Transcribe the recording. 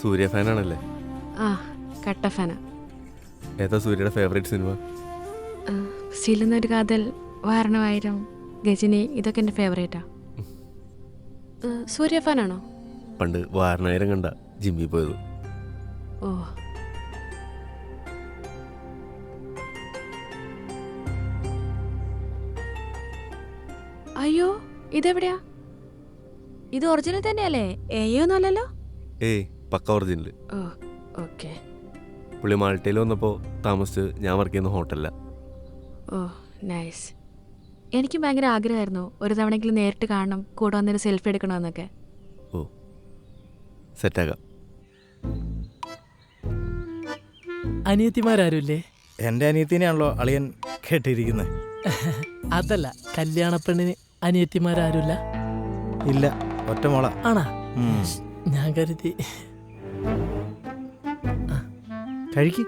സൂര്യ ഫാനാണല്ലേ? ആ, കട്ട ഫാന. ഏതാ സൂര്യയുടെ ഫേവറേറ്റ് സിനിമ? സിലുന്നൊരു കാതൽ, വാരണമായിരം, ഗജനി, ഇതൊക്കെ എൻ്റെ ഫേവറേറ്റാ. സൂര്യ ഫാനാണോ? പണ്ട് വാരണായിരം കണ്ട ജിമ്മിൽ പോയത്. ഓ, അയ്യോ, ഇതെവിടെയാ? ഇത് ഒറിജിനൽ തന്നെയല്ലേ? ഒന്നും അല്ലല്ലോ? ഏയ് പക്ക ഒറിജിനൽ. ഓ, ഓക്കെ. പുള്ളി മാൾട്ടയിൽ വന്നപ്പോൾ താമസിച്ച് ഞാൻ വർക്ക് ചെയ്യുന്ന ഹോട്ടലില്ല. ഓ, നൈസ്. എനിക്കും ഭയങ്കര ആഗ്രഹമായിരുന്നു ഒരു തവണയെങ്കിലും നേരിട്ട് കാണണം, കൂടെ വന്നൊരു സെൽഫി എടുക്കണമെന്നൊക്കെ. ഓ, സെറ്റാക്കാം. അനിയത്തിമാരാരുമില്ലേ? എൻ്റെ അനിയത്തിനെയാണല്ലോ അളിയൻ കേട്ടിരിക്കുന്നത്. അതല്ല, കല്യാണപ്പെണ്ണിന് അനിയത്തിമാരാരുമില്ല? ഇല്ല, ഒറ്റ മോള. ആണാ? ഞാൻ കരുതി. കഴിക്ക്.